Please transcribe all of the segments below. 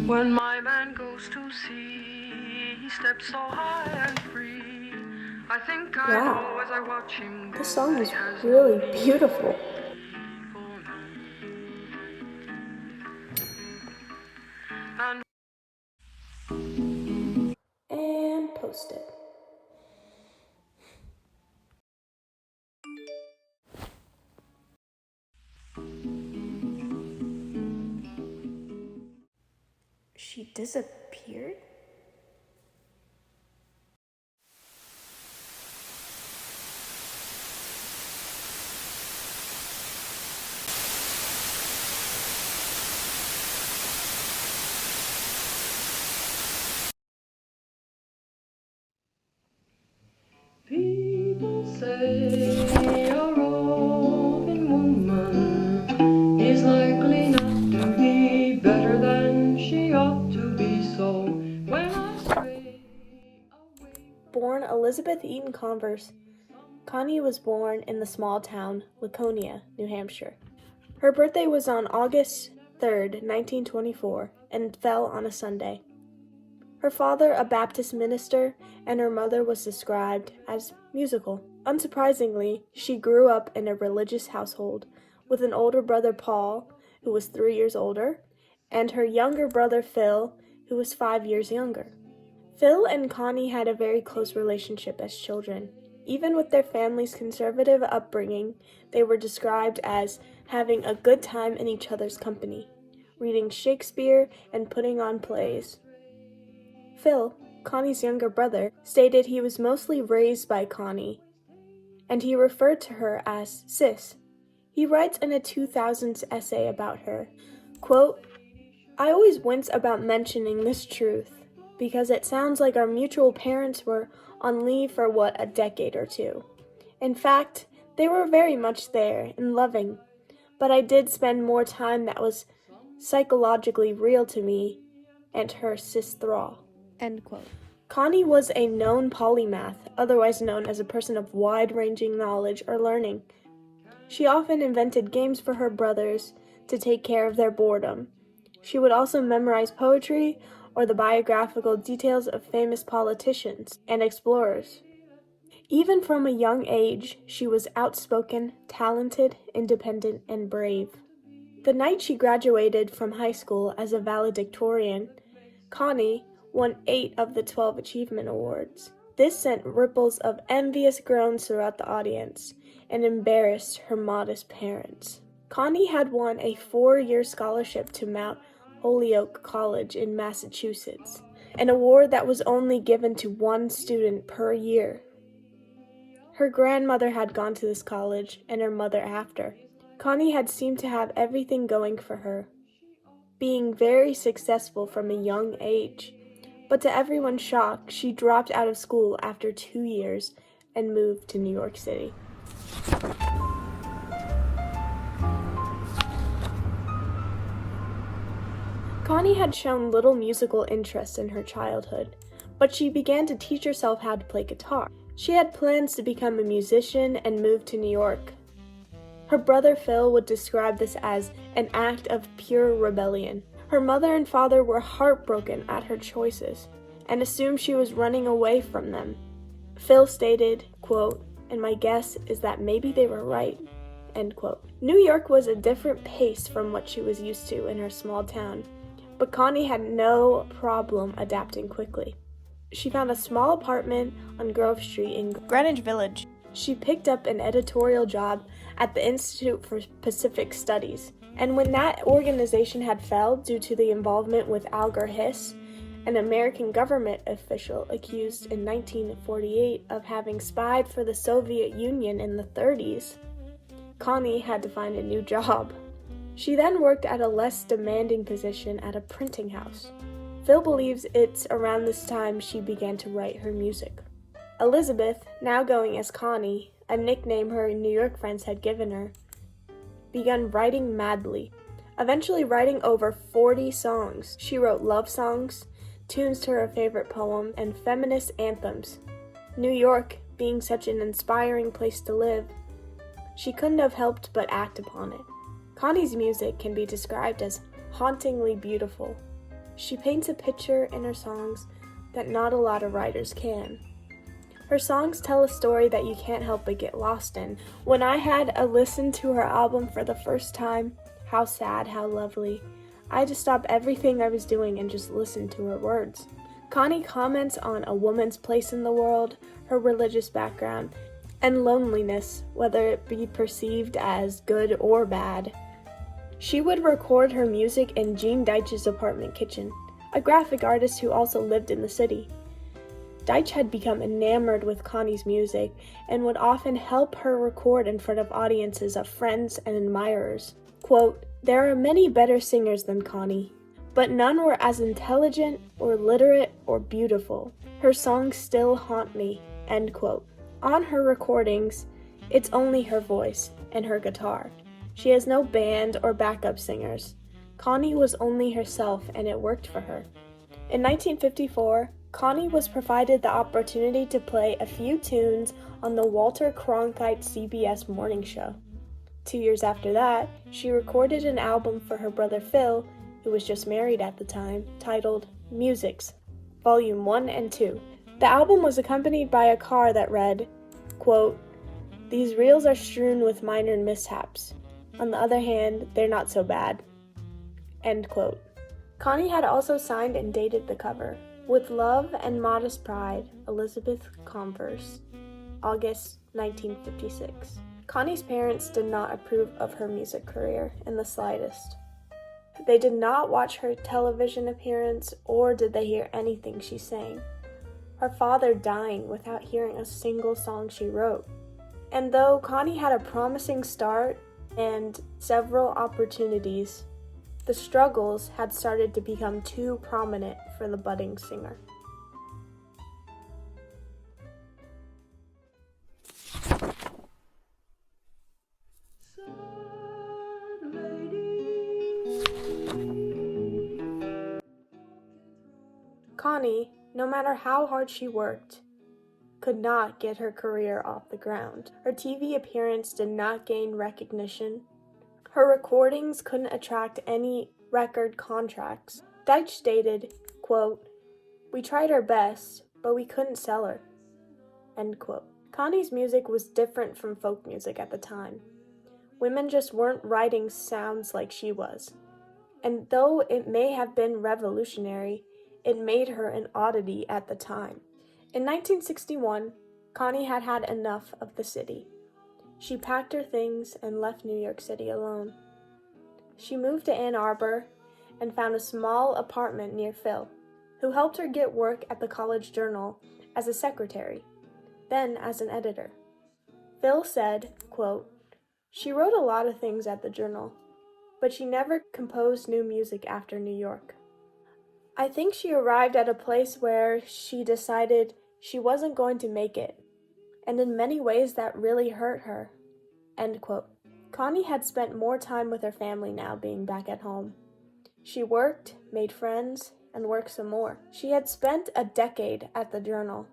When my man goes to sea, he steps so high and free. I think I know as I watch him go. This song is really beautiful. And post it. She disappeared? People say a roving woman is likely not to be better than she ought to be, so when I stray away. Born Elizabeth Eaton Converse, Connie was born in the small town Laconia, New Hampshire. Her birthday was on August 3rd, 1924, and fell on a Sunday. Her father, a Baptist minister, and her mother was described as musical. Unsurprisingly, she grew up in a religious household with an older brother, Paul, who was 3 years older, and her younger brother, Phil, who was 5 years younger. Phil and Connie had a very close relationship as children. Even with their family's conservative upbringing, they were described as having a good time in each other's company, reading Shakespeare and putting on plays. Phil, Connie's younger brother, stated he was mostly raised by Connie, and he referred to her as Sis. He writes in a 2000s essay about her, quote, "I always wince about mentioning this truth, because it sounds like our mutual parents were on leave for a decade or two. In fact, they were very much there and loving, but I did spend more time that was psychologically real to me and her Sis Thrall." End quote. Connie was a known polymath, otherwise known as a person of wide-ranging knowledge or learning. She often invented games for her brothers to take care of their boredom. She would also memorize poetry or the biographical details of famous politicians and explorers. Even from a young age, she was outspoken, talented, independent, and brave. The night she graduated from high school as a valedictorian, Connie won 8 of the 12 achievement awards. This sent ripples of envious groans throughout the audience and embarrassed her modest parents. Connie had won a 4-year scholarship to Mount Holyoke College in Massachusetts, an award that was only given to one student per year. Her grandmother had gone to this college, and her mother after. Connie had seemed to have everything going for her, being very successful from a young age. But to everyone's shock, she dropped out of school after 2 years and moved to New York City. Connie had shown little musical interest in her childhood, but she began to teach herself how to play guitar. She had plans to become a musician and move to New York. Her brother Phil would describe this as an act of pure rebellion. Her mother and father were heartbroken at her choices and assumed she was running away from them. Phil stated, quote, "And my guess is that maybe they were right," end quote. New York was a different pace from what she was used to in her small town, but Connie had no problem adapting quickly. She found a small apartment on Grove Street in Greenwich Village. She picked up an editorial job at the Institute for Pacific Studies, and when that organization had failed due to the involvement with Alger Hiss, an American government official accused in 1948 of having spied for the Soviet Union in the 30s, Connie had to find a new job. She then worked at a less demanding position at a printing house. Phil believes it's around this time she began to write her music. Elizabeth, now going as Connie, a nickname her New York friends had given her, began writing madly, eventually writing over 40 songs. She wrote love songs, tunes to her favorite poem, and feminist anthems. New York being such an inspiring place to live, she couldn't have helped but act upon it. Connie's music can be described as hauntingly beautiful. She paints a picture in her songs that not a lot of writers can. Her songs tell a story that you can't help but get lost in. When I had a listen to her album for the first time, How Sad, How Lovely, I had to stop everything I was doing and just listen to her words. Connie comments on a woman's place in the world, her religious background, and loneliness, whether it be perceived as good or bad. She would record her music in Gene Deitch's apartment kitchen, a graphic artist who also lived in the city. Deitch had become enamored with Connie's music and would often help her record in front of audiences of friends and admirers. Quote, "There are many better singers than Connie, but none were as intelligent or literate or beautiful. Her songs still haunt me." End quote. On her recordings, it's only her voice and her guitar. She has no band or backup singers. Connie was only herself, and it worked for her. In 1954, Connie was provided the opportunity to play a few tunes on the Walter Cronkite CBS morning show. 2 years after that, she recorded an album for her brother Phil, who was just married at the time, titled Musics, Volume 1 and 2. The album was accompanied by a card that read, quote, "These reels are strewn with minor mishaps. On the other hand, they're not so bad." End quote. Connie had also signed and dated the cover, "With Love and Modest Pride, Elizabeth Converse," August 1956. Connie's parents did not approve of her music career in the slightest. They did not watch her television appearance, or did they hear anything she sang. Her father dying without hearing a single song she wrote. And though Connie had a promising start and several opportunities, the struggles had started to become too prominent for the budding singer. Connie, no matter how hard she worked, could not get her career off the ground. Her TV appearance did not gain recognition. Her recordings couldn't attract any record contracts. Deitch stated, quote, "We tried our best, but we couldn't sell her." End quote. Connie's music was different from folk music at the time. Women just weren't writing sounds like she was. And though it may have been revolutionary, it made her an oddity at the time. In 1961, Connie had had enough of the city. She packed her things and left New York City alone. She moved to Ann Arbor and found a small apartment near Phil, who helped her get work at the College Journal as a secretary, then as an editor. Phil said, quote, "She wrote a lot of things at the Journal, but she never composed new music after New York. I think she arrived at a place where she decided she wasn't going to make it, and in many ways that really hurt her." End quote. Connie had spent more time with her family now being back at home. She worked, made friends, and worked some more. She had spent a decade at the Journal,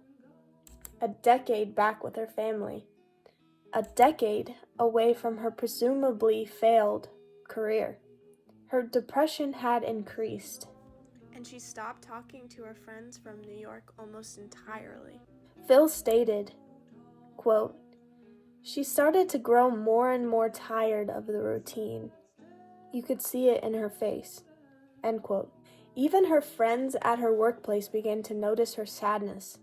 a decade back with her family, a decade away from her presumably failed career. Her depression had increased, and she stopped talking to her friends from New York almost entirely. Phil stated, quote, "She started to grow more and more tired of the routine. You could see it in her face." End quote. Even her friends at her workplace began to notice her sadness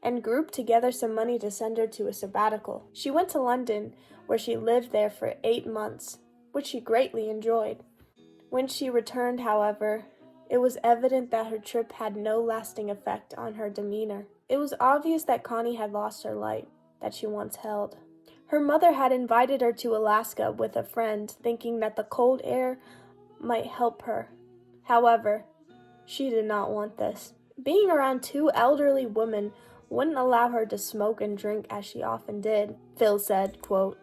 and grouped together some money to send her to a sabbatical. She went to London, where she lived there for 8 months, which she greatly enjoyed. When she returned, however, it was evident that her trip had no lasting effect on her demeanor. It was obvious that Connie had lost her light that she once held. Her mother had invited her to Alaska with a friend, thinking that the cold air might help her. However, she did not want this. Being around 2 elderly women wouldn't allow her to smoke and drink as she often did. Phil said, quote,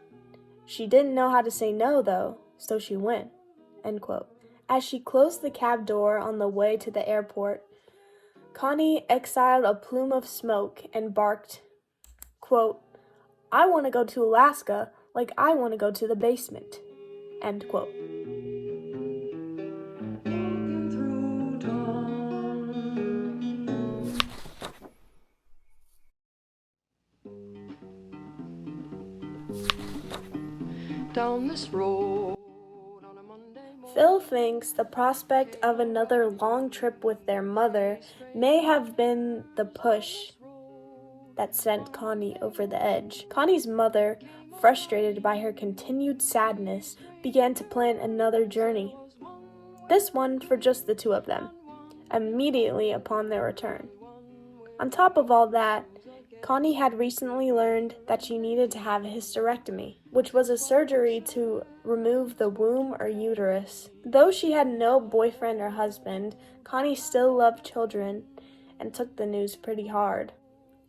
"She didn't know how to say no, though, so she went." End quote. As she closed the cab door on the way to the airport, Connie exhaled a plume of smoke and barked, quote, "I want to go to Alaska like I want to go to the basement." End quote. Walking through down this road on a Monday morning. Phil thinks the prospect of another long trip with their mother may have been the push that sent Connie over the edge. Connie's mother, frustrated by her continued sadness, began to plan another journey. This one for just the two of them, immediately upon their return. On top of all that, Connie had recently learned that she needed to have a hysterectomy, which was a surgery to remove the womb or uterus. Though she had no boyfriend or husband, Connie still loved children and took the news pretty hard.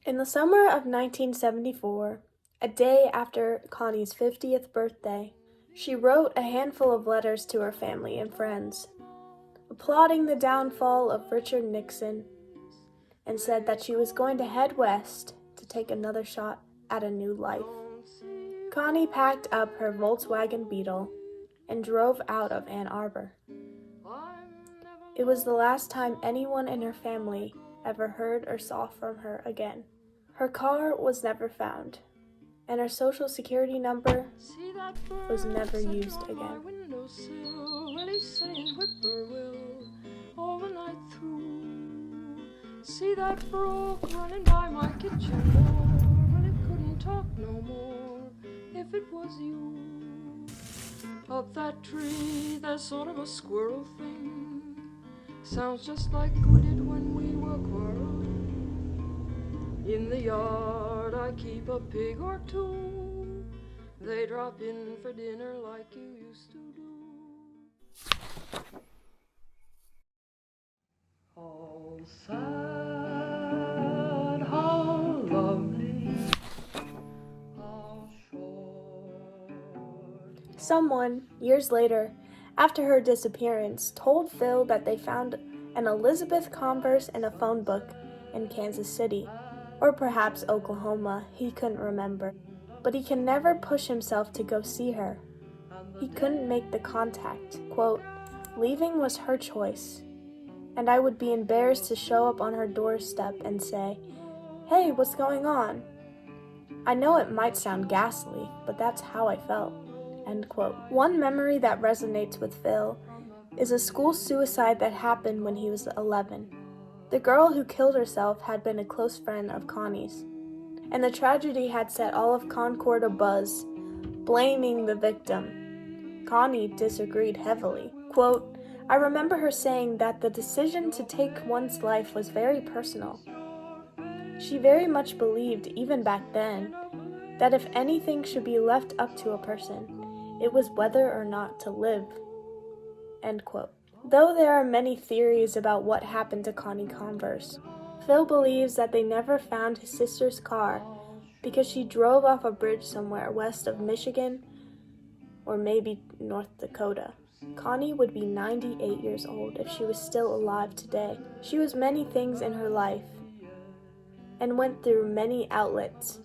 In the summer of 1974, a day after Connie's 50th birthday, she wrote a handful of letters to her family and friends, applauding the downfall of Richard Nixon, and said that she was going to head west to take another shot at a new life. Connie packed up her Volkswagen Beetle and drove out of Ann Arbor. It was the last time anyone in her family ever heard or saw from her again. Her car was never found, and her social security number was never used again. See that brook running by my kitchen door. Well, it couldn't talk no more if it was you. Up that tree, there's sort of a squirrel thing. Sounds just like we did when we were quarreling. In the yard, I keep a pig or two. They drop in for dinner like you used to do. All sad, how lovely, how short. Someone, years later, after her disappearance, told Phil that they found an Elizabeth Converse in a phone book in Kansas City, or perhaps Oklahoma, he couldn't remember. But he can never push himself to go see her. He couldn't make the contact. Quote, leaving was her choice, and I would be embarrassed to show up on her doorstep and say, hey, what's going on? I know it might sound ghastly, but that's how I felt. End quote. One memory that resonates with Phil is a school suicide that happened when he was 11. The girl who killed herself had been a close friend of Connie's, and the tragedy had set all of Concord abuzz, blaming the victim. Connie disagreed heavily. Quote, I remember her saying that the decision to take one's life was very personal. She very much believed, even back then, that if anything should be left up to a person, it was whether or not to live. End quote. Though there are many theories about what happened to Connie Converse, Phil believes that they never found his sister's car because she drove off a bridge somewhere west of Michigan or maybe North Dakota. Connie would be 98 years old if she was still alive today. She was many things in her life and went through many outlets,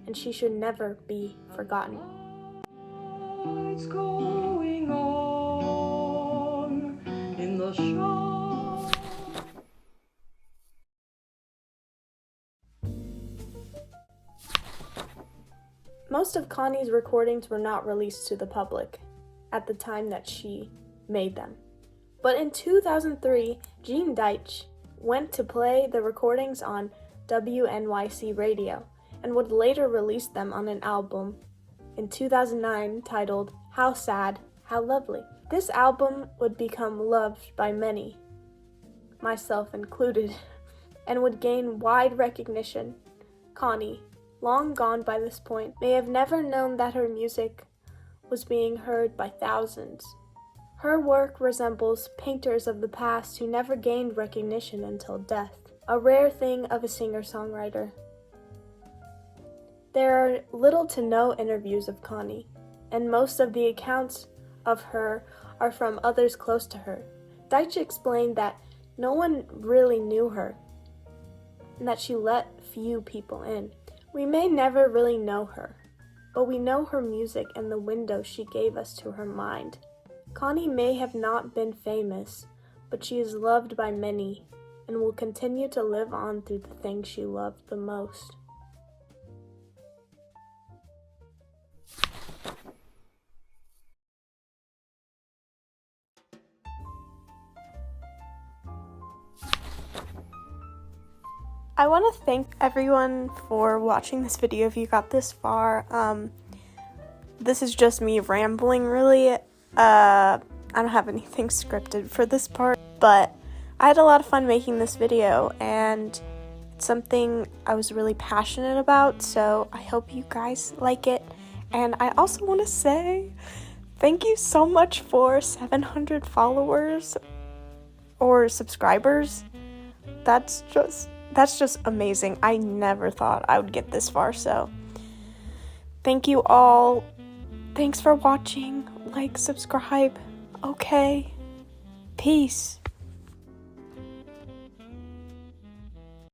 and she should never be forgotten. What's going on in the shop? Most of Connie's recordings were not released to the public at the time that she made them. But in 2003, Gene Deitch went to play the recordings on WNYC radio and would later release them on an album in 2009 titled How Sad, How Lovely. This album would become loved by many, myself included, and would gain wide recognition. Connie, long gone by this point, may have never known that her music was being heard by thousands. Her work resembles painters of the past who never gained recognition until death, a rare thing of a singer-songwriter. There are little to no interviews of Connie, and most of the accounts of her are from others close to her. Deitch explained that no one really knew her, and that she let few people in. We may never really know her, but we know her music and the window she gave us to her mind. Connie may have not been famous, but she is loved by many and will continue to live on through the things she loved the most. I want to thank everyone for watching this video if you got this far. This is just me rambling, really. I don't have anything scripted for this part, but I had a lot of fun making this video, and it's something I was really passionate about, so I hope you guys like it. And I also want to say thank you so much for 700 followers or subscribers. That's just amazing. I never thought I would get this far, so thank you all. Thanks for watching. Like, subscribe. Okay. Peace.